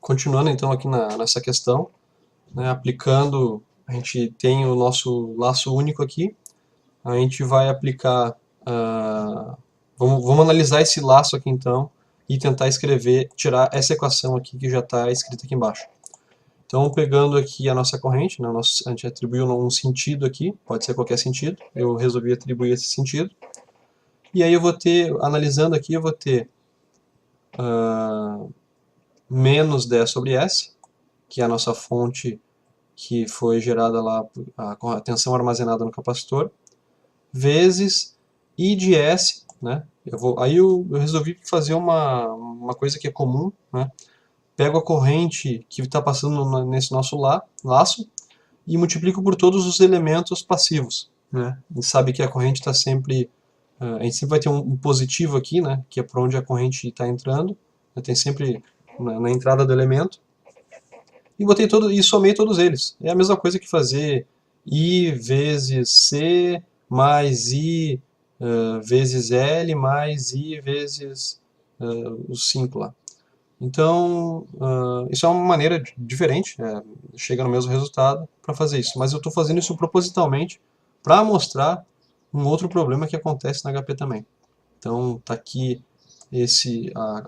Continuando então aqui nessa questão, né, aplicando, a gente tem o nosso laço único aqui, a gente vai aplicar, vamos analisar esse laço aqui então, e tentar escrever, tirar essa equação aqui que já está escrita aqui embaixo. Então, pegando aqui a nossa corrente, né, a gente atribuiu um sentido aqui, pode ser qualquer sentido, eu resolvi atribuir esse sentido, e aí eu vou ter, analisando aqui, eu vou ter menos 10 sobre S, que é a nossa fonte que foi gerada lá, a tensão armazenada no capacitor, vezes I de S, né? Aí eu resolvi fazer uma coisa que é comum, né? Pego a corrente que está passando nesse nosso laço e multiplico por todos os elementos passivos, né? A gente sabe que a corrente está sempre, a gente sempre vai ter um positivo aqui, né? Que é por onde a corrente está entrando, né? Tem sempre na entrada do elemento. E somei todos eles. É a mesma coisa que fazer I vezes C mais I vezes L mais I vezes os 5 lá. Então, isso é uma maneira diferente, chega no mesmo resultado para fazer isso. Mas eu estou fazendo isso propositalmente para mostrar um outro problema que acontece na HP também. Então, está aqui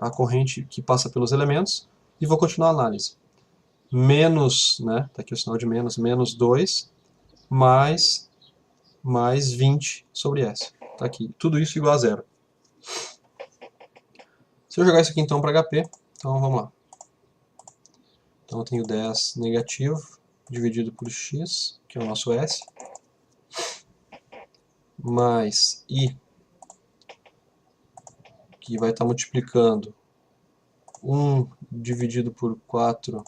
a corrente que passa pelos elementos e vou continuar a análise. Menos, né, tá aqui o sinal de menos 2, mais 20 sobre S. Tá aqui, tudo isso igual a zero. Se eu jogar isso aqui então para HP, então vamos lá. Então eu tenho 10 negativo, dividido por x, que é o nosso S, mais I, que vai estar multiplicando 1 dividido por 4x,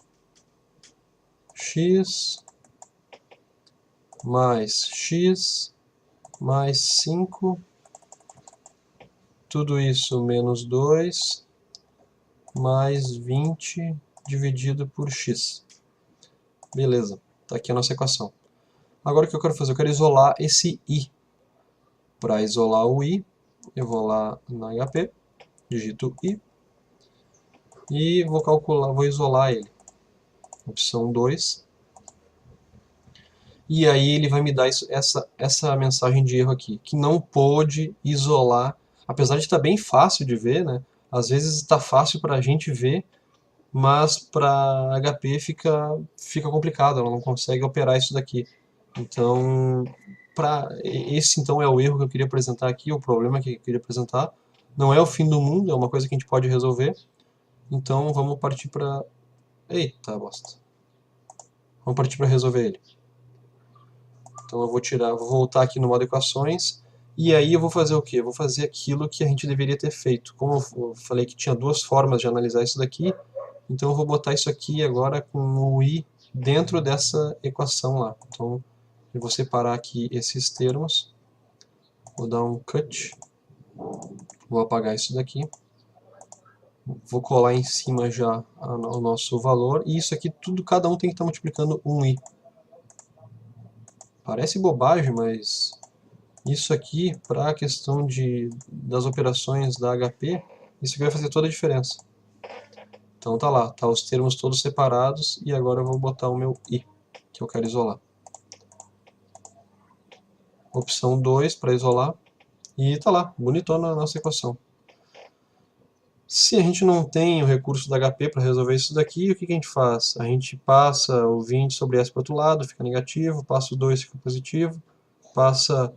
mais x, mais 5, tudo isso menos 2, mais 20 dividido por x. Beleza, está aqui a nossa equação. Agora o que eu quero fazer? Eu quero isolar esse i. Para isolar o i, eu vou lá na HP, digito i, e vou isolar ele. Opção 2. E aí ele vai me dar essa mensagem de erro aqui, que não pôde isolar, apesar de estar bem fácil de ver, né? Às vezes está fácil para a gente ver, mas para HP fica complicado, ela não consegue operar isso daqui. Então, esse então é o erro que eu queria apresentar aqui, o problema que eu queria apresentar. Não é o fim do mundo, é uma coisa que a gente pode resolver. Então vamos partir para... Eita bosta. Vamos partir para resolver ele. Então eu vou voltar aqui no modo equações, e aí eu vou fazer o quê? Eu vou fazer aquilo que a gente deveria ter feito. Como eu falei que tinha duas formas de analisar isso daqui, então eu vou botar isso aqui agora com o i dentro dessa equação lá. Então eu vou separar aqui esses termos, vou dar um cut, vou apagar isso daqui, vou colar em cima já o nosso valor, e isso aqui tudo, cada um tem que estar multiplicando um i. Parece bobagem, mas isso aqui, para a questão das operações da HP, isso aqui vai fazer toda a diferença. Então tá lá, tá os termos todos separados, e agora eu vou botar o meu i, que eu quero isolar. Opção 2 para isolar, e tá lá, bonitona a nossa equação. Se a gente não tem o recurso da HP para resolver isso daqui, o que a gente faz? A gente passa o 20 sobre S para o outro lado, fica negativo, passa o 2, fica positivo, passa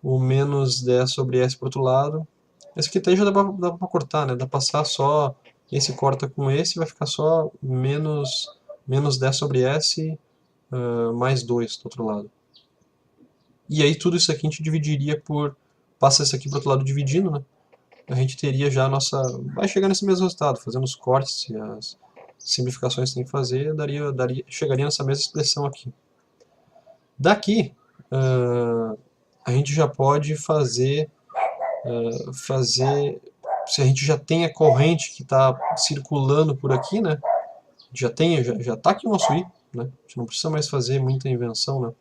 o menos 10 sobre S para o outro lado. Esse aqui até já dá para cortar, né? Dá para passar só, esse corta com esse, vai ficar só menos 10 sobre S mais 2 do outro lado. E aí tudo isso aqui a gente dividiria passa isso aqui para o outro lado dividindo, né? A gente teria já a nossa... Vai chegar nesse mesmo resultado, fazendo os cortes e as simplificações que tem que fazer, chegaria nessa mesma expressão aqui. Daqui, a gente já pode fazer, se a gente já tem a corrente que está circulando por aqui, né? Já está aqui o nosso i, né? A gente não precisa mais fazer muita invenção, né?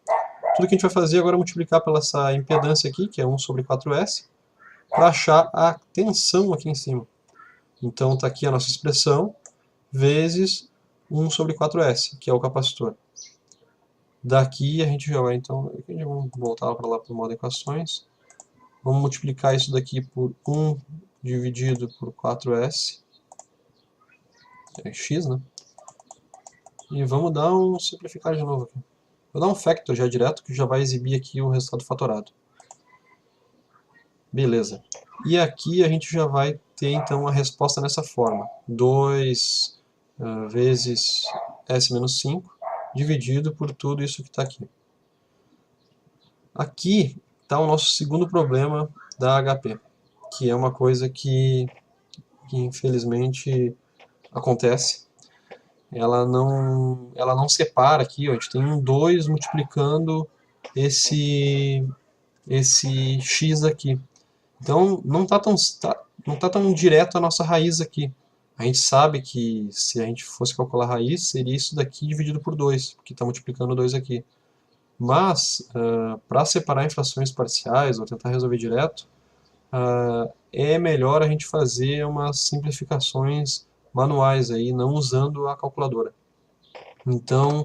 Tudo que a gente vai fazer agora é multiplicar pela essa impedância aqui, que é 1 sobre 4S, para achar a tensão aqui em cima. Então está aqui a nossa expressão, vezes 1 sobre 4S, que é o capacitor. Daqui a gente já vai, então, vamos voltar para lá para o modo equações. Vamos multiplicar isso daqui por 1 dividido por 4S, é x, né? E vamos dar um simplificar de novo aqui. Vou dar um factor já direto, que já vai exibir aqui o resultado fatorado. Beleza. E aqui a gente já vai ter então a resposta nessa forma. 2 vezes S menos 5 dividido por tudo isso que está aqui. Aqui está o nosso segundo problema da HP, que é uma coisa que infelizmente acontece. Ela não separa aqui, ó, a gente tem um 2 multiplicando esse x aqui. Então não tá tão direto a nossa raiz aqui. A gente sabe que se a gente fosse calcular a raiz, seria isso daqui dividido por 2, porque está multiplicando 2 aqui. Mas, para separar em frações parciais ou tentar resolver direto, é melhor a gente fazer umas simplificações manuais aí, não usando a calculadora. Então,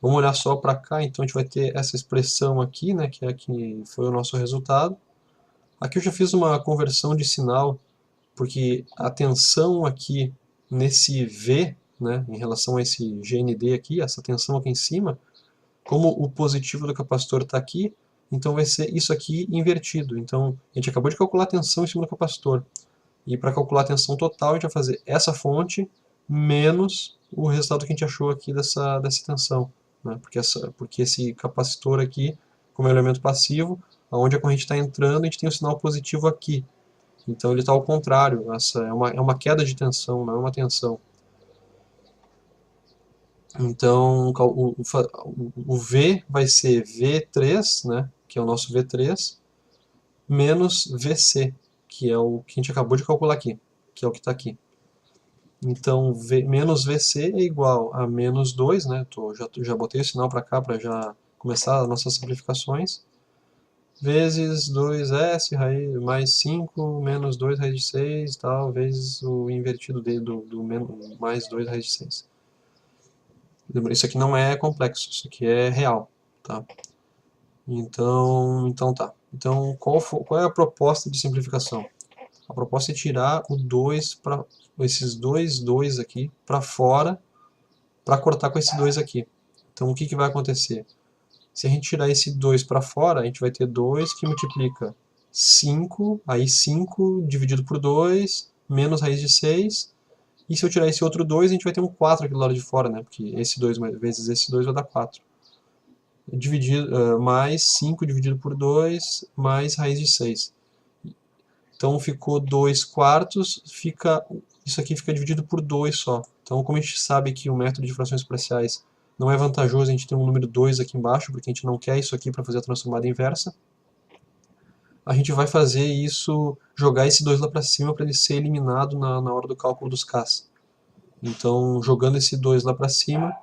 vamos olhar só para cá, então a gente vai ter essa expressão aqui, né, que é que foi o nosso resultado. Aqui eu já fiz uma conversão de sinal, porque a tensão aqui nesse V, né, em relação a esse GND aqui, essa tensão aqui em cima, como o positivo do capacitor está aqui, então vai ser isso aqui invertido. Então, a gente acabou de calcular a tensão em cima do capacitor. E para calcular a tensão total, a gente vai fazer essa fonte menos o resultado que a gente achou aqui dessa tensão. Né? Porque esse capacitor aqui, como é um elemento passivo, onde a corrente está entrando, a gente tem o sinal positivo aqui. Então ele está ao contrário, essa é uma queda de tensão, não é uma tensão. Então o V vai ser V3, né, que é o nosso V3, menos VC, que é o que a gente acabou de calcular aqui, que é o que está aqui. Então menos VC é igual a menos 2, né, já botei o sinal para cá para já começar as nossas simplificações, vezes 2S raiz, mais 5 menos 2 raiz de 6, tal, vezes o invertido do mais 2 raiz de 6. Isso aqui não é complexo, isso aqui é real, tá? Então tá. Então, qual é a proposta de simplificação? A proposta é tirar o 2 para esses dois aqui para fora, para cortar com esse 2 aqui. Então, o que vai acontecer? Se a gente tirar esse 2 para fora, a gente vai ter 2 que multiplica 5, aí 5 dividido por 2, menos raiz de 6. E se eu tirar esse outro 2, a gente vai ter um 4 aqui do lado de fora, né? Porque esse 2 vezes esse 2 vai dar 4. Mais 5 dividido por 2, mais raiz de 6. Então ficou 2 quartos, isso aqui fica dividido por 2 só. Então, como a gente sabe que o método de frações parciais não é vantajoso a gente ter um número 2 aqui embaixo, porque a gente não quer isso aqui para fazer a transformada inversa, a gente vai fazer isso, jogar esse 2 lá para cima para ele ser eliminado na hora do cálculo dos Ks. Então, jogando esse 2 lá para cima,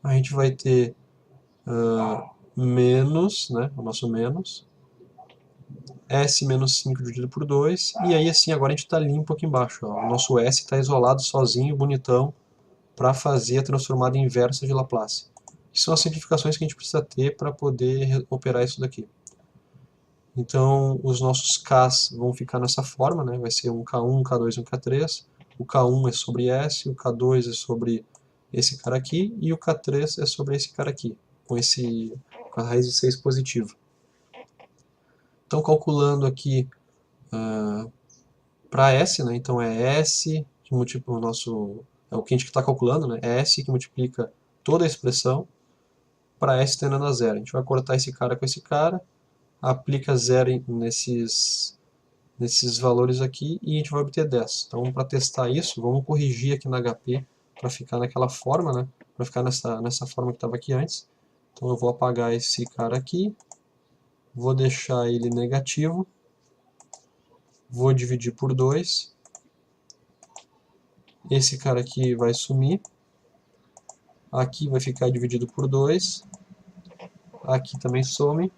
a gente vai ter menos, né, o nosso menos, S menos 5 dividido por 2, e aí assim, agora a gente está limpo aqui embaixo. Ó. O nosso S está isolado, sozinho, bonitão, para fazer a transformada inversa de Laplace. Que são as simplificações que a gente precisa ter para poder operar isso daqui. Então, os nossos Ks vão ficar nessa forma, né? Vai ser um K1, um K2 e um K3. O K1 é sobre S, o K2 é sobre esse cara aqui, e o K3 é sobre esse cara aqui, com a raiz de 6 positiva. Então, calculando aqui para S, né? Então é S que multiplica o nosso... É o que a gente está calculando, né? É S que multiplica toda a expressão para S tendendo a zero. A gente vai cortar esse cara com esse cara, aplica zero nesses valores aqui e a gente vai obter 10. Então, para testar isso, vamos corrigir aqui na HP para ficar naquela forma, né? Para ficar nessa forma que estava aqui antes. Então, eu vou apagar esse cara aqui, vou deixar ele negativo, vou dividir por 2. Esse cara aqui vai sumir. Aqui vai ficar dividido por 2. Aqui também some.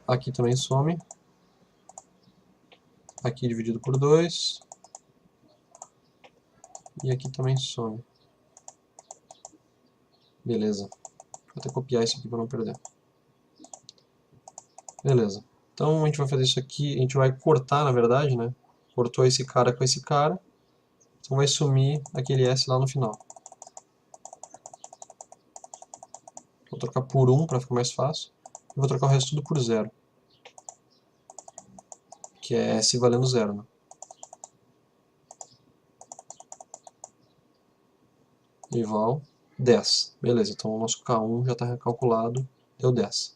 Aqui também some. aqui dividido por 2, e aqui também some. Beleza. Vou até copiar isso aqui para não perder. Beleza. Então a gente vai fazer isso aqui, a gente vai cortar, na verdade, né? Cortou esse cara com esse cara, então vai sumir aquele S lá no final. Vou trocar por 1 para ficar mais fácil. E vou trocar o resto tudo por 0. Que é S valendo 0, né? Igual 10. Beleza, então o nosso K1 já está recalculado, deu 10.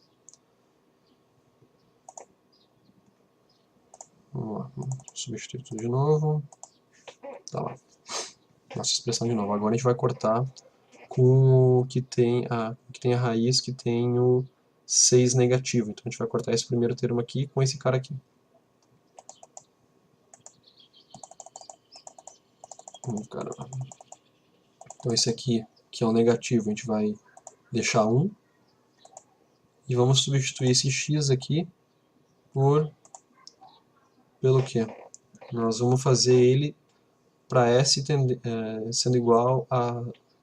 Vamos lá, vamos substituir tudo de novo. Tá lá. Nossa expressão de novo. Agora a gente vai cortar com o que tem a raiz que tem o 6 negativo. Então a gente vai cortar esse primeiro termo aqui com esse cara aqui. Caramba. Então esse aqui, que é o negativo, a gente vai deixar 1. E vamos substituir esse x aqui pelo quê? Nós vamos fazer ele para S sendo igual a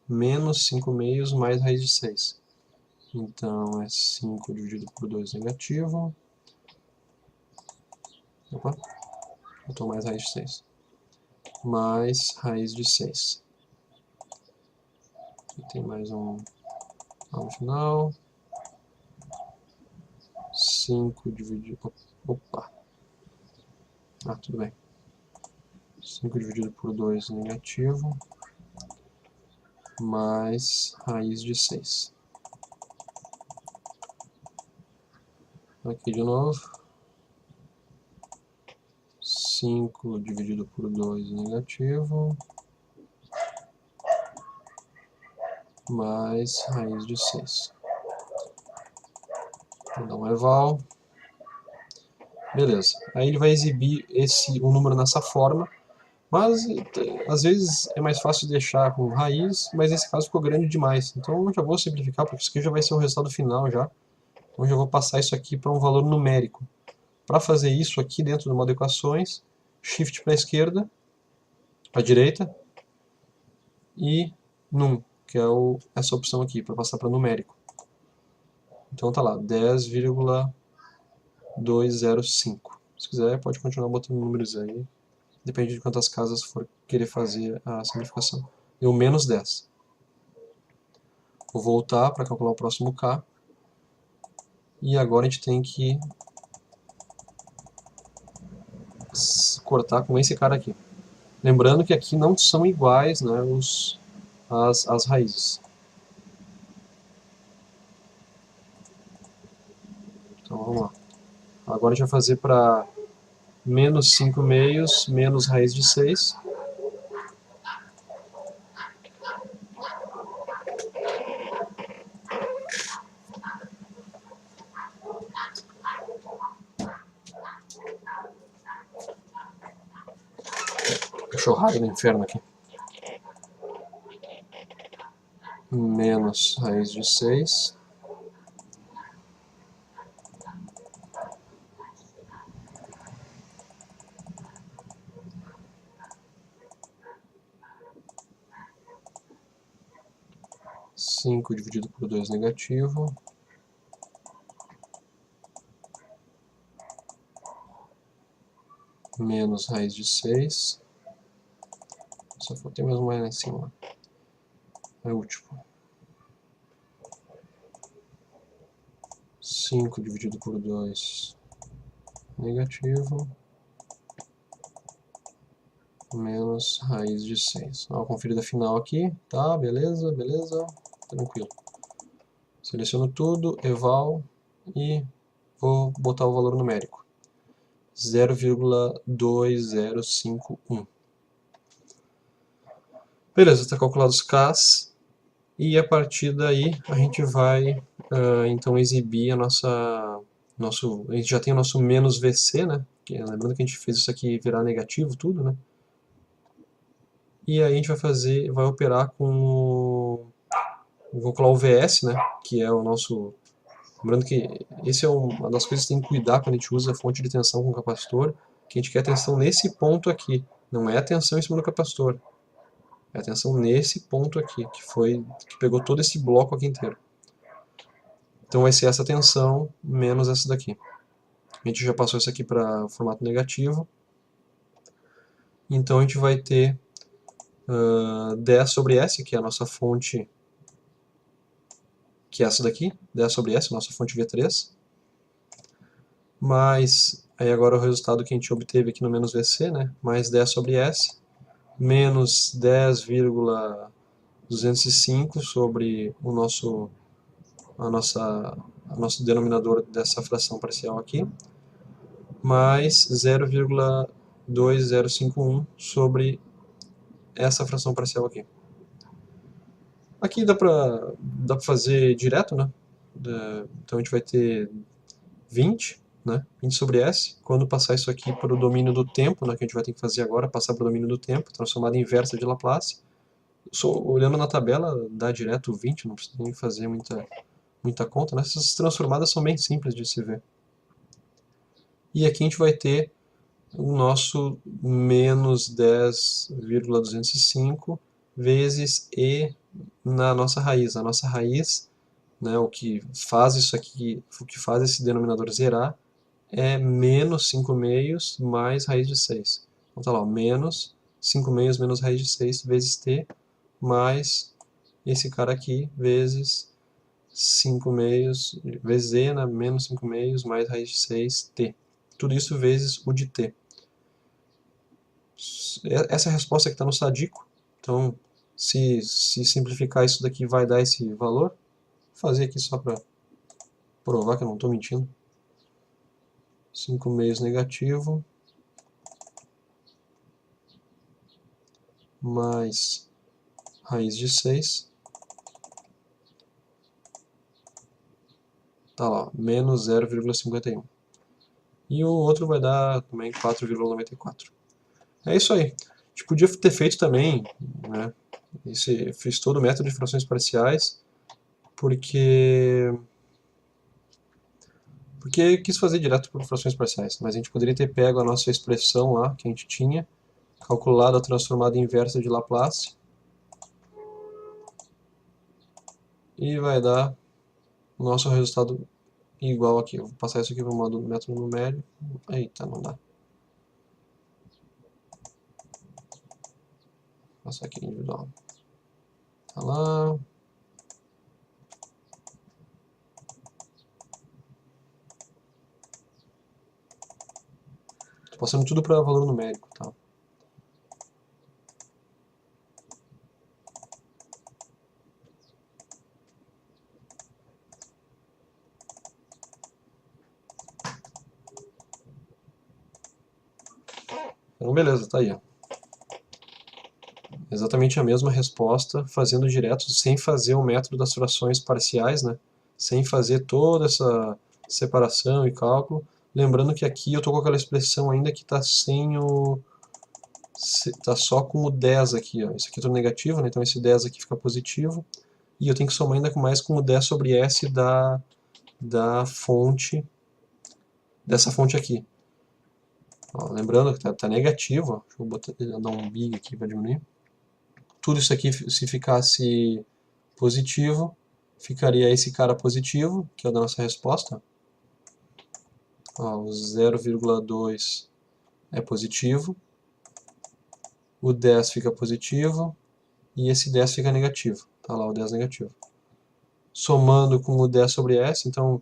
menos 5 meios mais raiz de 6. Então é 5 dividido por 2 negativo. Opa, botou mais raiz de 6. Mais raiz de 6. Aqui tem mais um lá no final. 5 dividido... Opa! Ah, tudo bem. 5 dividido por 2 negativo. Mais raiz de 6. Aqui de novo. 5 dividido por 2 negativo. Mais raiz de 6. Vou dar um eval. Beleza. Aí ele vai exibir o número nessa forma, mas às vezes é mais fácil deixar com raiz, mas nesse caso ficou grande demais. Então eu já vou simplificar, porque isso aqui já vai ser o resultado final já. Então eu já vou passar isso aqui para um valor numérico. Para fazer isso aqui dentro do modo equações, Shift para a esquerda, para a direita, e num, que é essa opção aqui, para passar para numérico. Então tá lá, 10,205. Se quiser, pode continuar botando números aí. Depende de quantas casas for querer fazer a simplificação. Deu menos 10. Vou voltar para calcular o próximo K. E agora a gente tem que cortar com esse cara aqui. Lembrando que aqui não são iguais, né, as raízes. Então vamos lá. Agora a gente vai fazer para menos 5 meios, menos raiz de 6. Cachorrada no inferno aqui. Menos raiz de 6. Cinco dividido por 2 negativo. Menos raiz de 6. Só faltei mais uma lá em cima. É o último. 5 dividido por 2 negativo. Menos raiz de 6. Dá uma conferida final aqui. Tá, beleza, beleza. Tranquilo. Seleciono tudo, eval e vou botar o valor numérico. 0,2051. Beleza, está calculado os Ks. E a partir daí a gente vai então exibir a gente já tem o nosso menos VC, né? Lembrando que a gente fez isso aqui virar negativo tudo, né? E aí a gente vai operar com vou calcular o VS, né? Que é o nosso... Lembrando que esse é uma das coisas que tem que cuidar quando a gente usa fonte de tensão com capacitor, que a gente quer tensão nesse ponto aqui, não é a tensão em cima do capacitor, é a tensão nesse ponto aqui, que pegou todo esse bloco aqui inteiro. Então vai ser essa tensão menos essa daqui. A gente já passou isso aqui para formato negativo, então a gente vai ter 10 sobre S, que é a nossa fonte, que é essa daqui, 10 sobre S, nossa fonte V3, mais, aí agora o resultado que a gente obteve aqui no menos VC, né, mais 10 sobre S, menos 10,205 sobre o nosso denominador dessa fração parcial aqui, mais 0,2051 sobre essa fração parcial aqui. Aqui dá para fazer direto, né? Então a gente vai ter 20, né? 20 sobre S. Quando passar isso aqui para o domínio do tempo, né, que a gente vai ter que fazer agora, passar para o domínio do tempo, transformada inversa de Laplace. Olhando na tabela, dá direto 20, não precisa nem fazer muita conta, né? Essas transformadas são bem simples de se ver. E aqui a gente vai ter o nosso menos 10,205 vezes E na nossa raiz. A nossa raiz, né, o que faz isso aqui, o que faz esse denominador zerar, é menos 5 meios mais raiz de 6. Então tá lá, menos 5 meios menos raiz de 6 vezes t, mais esse cara aqui, vezes 5 meios, vezes e, né, menos 5 meios mais raiz de 6, t. Tudo isso vezes o de t. Essa é a resposta que está no sadico. Então, se simplificar isso daqui vai dar esse valor. Vou fazer aqui só para provar que eu não estou mentindo. 5 meios negativo mais raiz de 6. Tá lá, menos 0,51. E o outro vai dar também 4,94. É isso aí. A gente podia ter feito também, né? Fiz todo o método de frações parciais, porque quis fazer direto por frações parciais, mas a gente poderia ter pego a nossa expressão lá, que a gente tinha, calculado a transformada inversa de Laplace, e vai dar o nosso resultado igual aqui. Eu vou passar isso aqui para o método numérico. Eita, não dá. Vou passar aqui individual. Tá lá. Tô passando tudo para valor numérico, tá? Então, beleza, tá aí, ó. Exatamente a mesma resposta, fazendo direto, sem fazer o método das frações parciais, né? Sem fazer toda essa separação e cálculo. Lembrando que aqui eu estou com aquela expressão ainda que está sem o... Está só com o 10 aqui, ó. Isso aqui é tudo negativo, né? Então esse 10 aqui fica positivo. E eu tenho que somar ainda mais com o 10 sobre S da fonte, dessa fonte aqui. Ó, lembrando que tá negativo, ó. Deixa eu dar um big aqui para diminuir. Tudo isso aqui, se ficasse positivo, ficaria esse cara positivo, que é o da nossa resposta. Ó, o 0,2 é positivo, o 10 fica positivo e esse 10 fica negativo. Tá lá o 10 negativo. Somando com o 10 sobre S, então,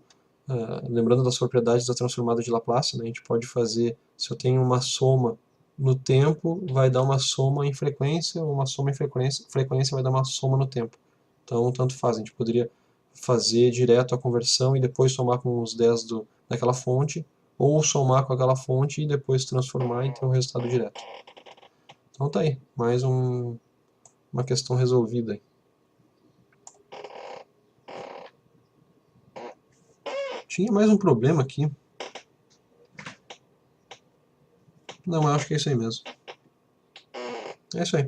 lembrando das propriedades da transformada de Laplace, né, a gente pode fazer, se eu tenho uma soma no tempo, vai dar uma soma em frequência, uma soma em frequência vai dar uma soma no tempo. Então, tanto faz, a gente poderia fazer direto a conversão e depois somar com os 10 daquela fonte, ou somar com aquela fonte e depois transformar e ter o resultado direto. Então tá aí, mais uma questão resolvida aí. Tinha mais um problema aqui. Não, eu acho que é isso aí mesmo. É isso aí.